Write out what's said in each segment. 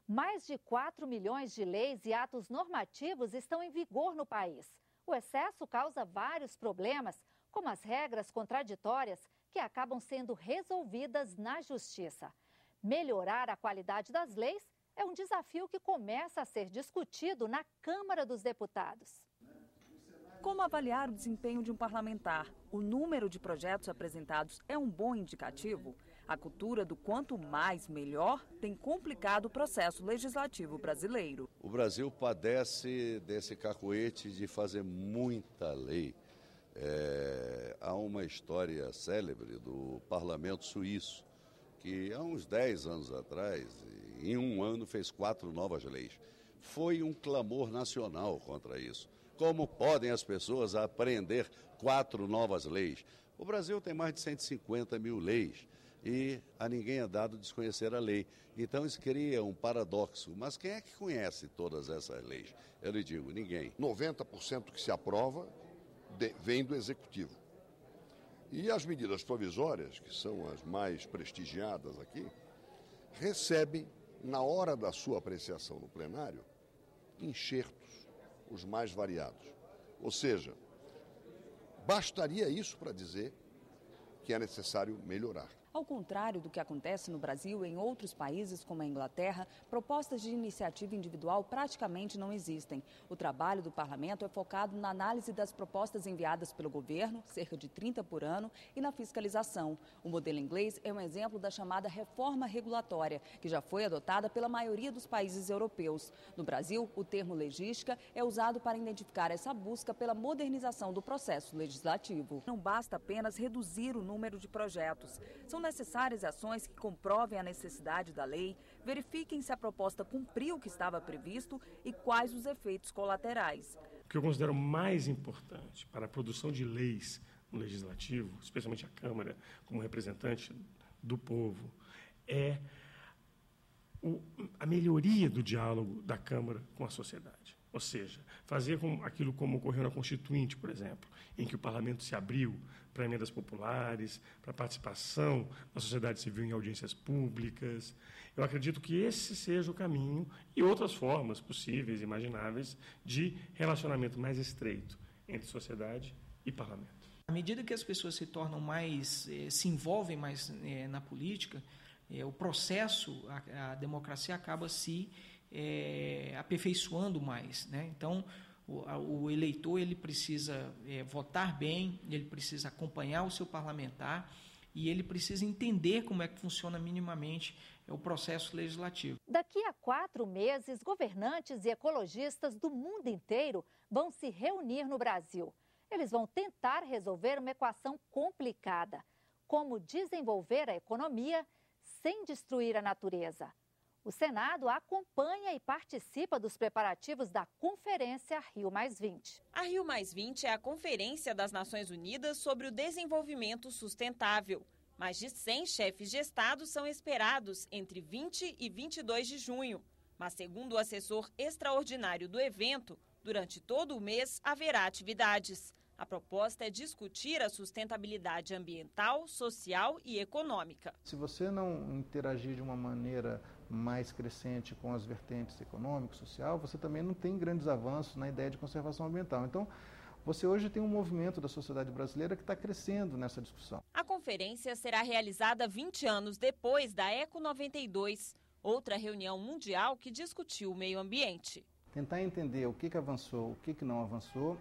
Mais de 4 milhões de leis e atos normativos estão em vigor no país. O excesso causa vários problemas, como as regras contraditórias que acabam sendo resolvidas na Justiça. Melhorar a qualidade das leis é um desafio que começa a ser discutido na Câmara dos Deputados. Como avaliar o desempenho de um parlamentar? O número de projetos apresentados é um bom indicativo? A cultura do quanto mais, melhor tem complicado o processo legislativo brasileiro. O Brasil padece desse cacoete de fazer muita lei. Há uma história célebre do parlamento suíço, que há uns 10 anos atrás, em um ano, fez 4 novas leis. Foi um clamor nacional contra isso. Como podem as pessoas aprender 4 novas leis? O Brasil tem mais de 150 mil leis e a ninguém é dado desconhecer a lei. Então isso cria um paradoxo. Mas quem é que conhece todas essas leis? Eu lhe digo, ninguém. 90% que se aprova vem do Executivo. E as medidas provisórias, que são as mais prestigiadas aqui, recebem, na hora da sua apreciação no plenário, enxertos, os mais variados. Ou seja, bastaria isso para dizer que é necessário melhorar. Ao contrário do que acontece no Brasil e em outros países como a Inglaterra, propostas de iniciativa individual praticamente não existem. O trabalho do parlamento é focado na análise das propostas enviadas pelo governo, cerca de 30 por ano, e na fiscalização. O modelo inglês é um exemplo da chamada reforma regulatória, que já foi adotada pela maioria dos países europeus. No Brasil, o termo legística é usado para identificar essa busca pela modernização do processo legislativo. Não basta apenas reduzir o número de projetos. São necessárias ações que comprovem a necessidade da lei, verifiquem se a proposta cumpriu o que estava previsto e quais os efeitos colaterais. O que eu considero mais importante para a produção de leis no Legislativo, especialmente a Câmara, como representante do povo, é a melhoria do diálogo da Câmara com a sociedade. Ou seja, fazer aquilo como ocorreu na Constituinte, por exemplo, em que o parlamento se abriu para emendas populares, para participação da sociedade civil em audiências públicas. Eu acredito que esse seja o caminho e outras formas possíveis, imagináveis, de relacionamento mais estreito entre sociedade e parlamento. À medida que as pessoas se tornam mais, se envolvem mais na política, o processo, a democracia acaba se aperfeiçoando mais, né? Então, o eleitor ele precisa votar bem, ele precisa acompanhar o seu parlamentar e ele precisa entender como é que funciona minimamente o processo legislativo. Daqui a 4 meses, governantes e ecologistas do mundo inteiro vão se reunir no Brasil. Eles vão tentar resolver uma equação complicada: como desenvolver a economia sem destruir a natureza. O Senado acompanha e participa dos preparativos da Conferência Rio+20. A Rio+20 é a Conferência das Nações Unidas sobre o Desenvolvimento Sustentável. Mais de 100 chefes de Estado são esperados entre 20 e 22 de junho. Mas, segundo o assessor extraordinário do evento, durante todo o mês haverá atividades. A proposta é discutir a sustentabilidade ambiental, social e econômica. Se você não interagir de uma maneira mais crescente com as vertentes econômica e social, você também não tem grandes avanços na ideia de conservação ambiental. Então, você hoje tem um movimento da sociedade brasileira que está crescendo nessa discussão. A conferência será realizada 20 anos depois da Eco 92, outra reunião mundial que discutiu o meio ambiente. Tentar entender o que avançou, o que não avançou,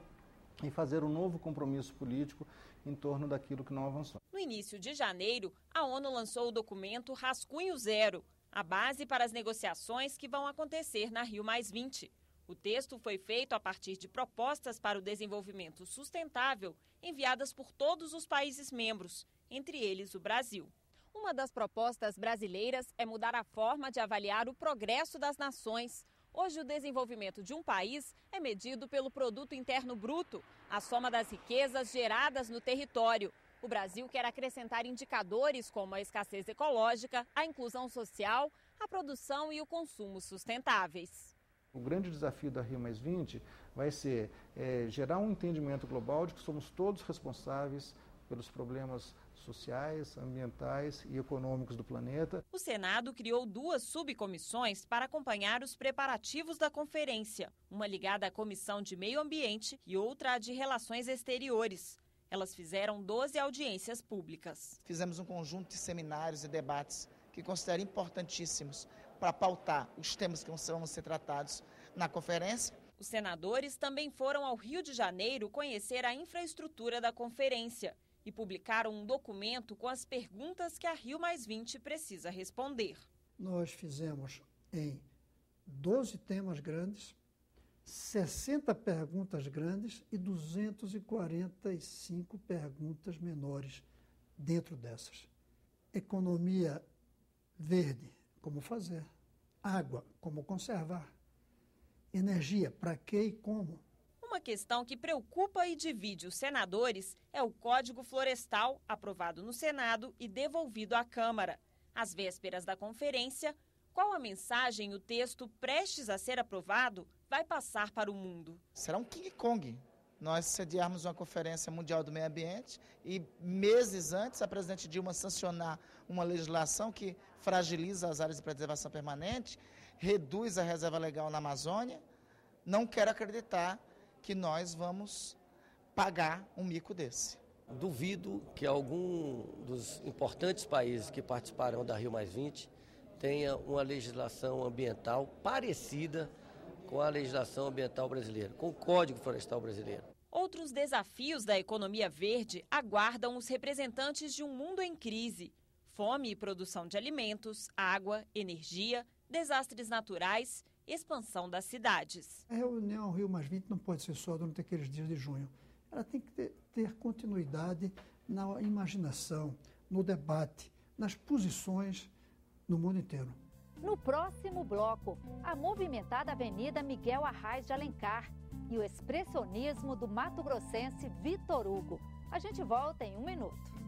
e fazer um novo compromisso político em torno daquilo que não avançou. No início de janeiro, a ONU lançou o documento Rascunho Zero, a base para as negociações que vão acontecer na Rio+20. O texto foi feito a partir de propostas para o desenvolvimento sustentável enviadas por todos os países membros, entre eles o Brasil. Uma das propostas brasileiras é mudar a forma de avaliar o progresso das nações. Hoje, o desenvolvimento de um país é medido pelo Produto Interno Bruto, a soma das riquezas geradas no território. O Brasil quer acrescentar indicadores como a escassez ecológica, a inclusão social, a produção e o consumo sustentáveis. O grande desafio da Rio+20 vai ser gerar um entendimento global de que somos todos responsáveis pelos problemas sociais, ambientais e econômicos do planeta. O Senado criou 2 subcomissões para acompanhar os preparativos da conferência, uma ligada à Comissão de Meio Ambiente e outra à de Relações Exteriores. Elas fizeram 12 audiências públicas. Fizemos um conjunto de seminários e debates que considero importantíssimos para pautar os temas que vão ser tratados na conferência. Os senadores também foram ao Rio de Janeiro conhecer a infraestrutura da conferência e publicaram um documento com as perguntas que a Rio+20 precisa responder. Nós fizemos em 12 temas grandes, 60 perguntas grandes e 245 perguntas menores dentro dessas. Economia verde, como fazer? Água, como conservar? Energia, para quê e como? Uma questão que preocupa e divide os senadores é o Código Florestal, aprovado no Senado e devolvido à Câmara. Às vésperas da conferência, qual a mensagem o texto prestes a ser aprovado vai passar para o mundo? Será um King Kong. Nós sediarmos uma Conferência Mundial do Meio Ambiente e, meses antes, a presidente Dilma sancionar uma legislação que fragiliza as áreas de preservação permanente, reduz a reserva legal na Amazônia. Não quero acreditar que nós vamos pagar um mico desse. Duvido que algum dos importantes países que participarão da Rio+20 tenha uma legislação ambiental parecida com a legislação ambiental brasileira, com o Código Florestal brasileiro. Outros desafios da economia verde aguardam os representantes de um mundo em crise. Fome e produção de alimentos, água, energia, desastres naturais, expansão das cidades. A reunião Rio+20 não pode ser só durante aqueles dias de junho. Ela tem que ter continuidade na imaginação, no debate, nas posições no mundo inteiro. No próximo bloco, a movimentada Avenida Miguel Arraes de Alencar e o expressionismo do mato-grossense Vitor Hugo. A gente volta em 1 minuto.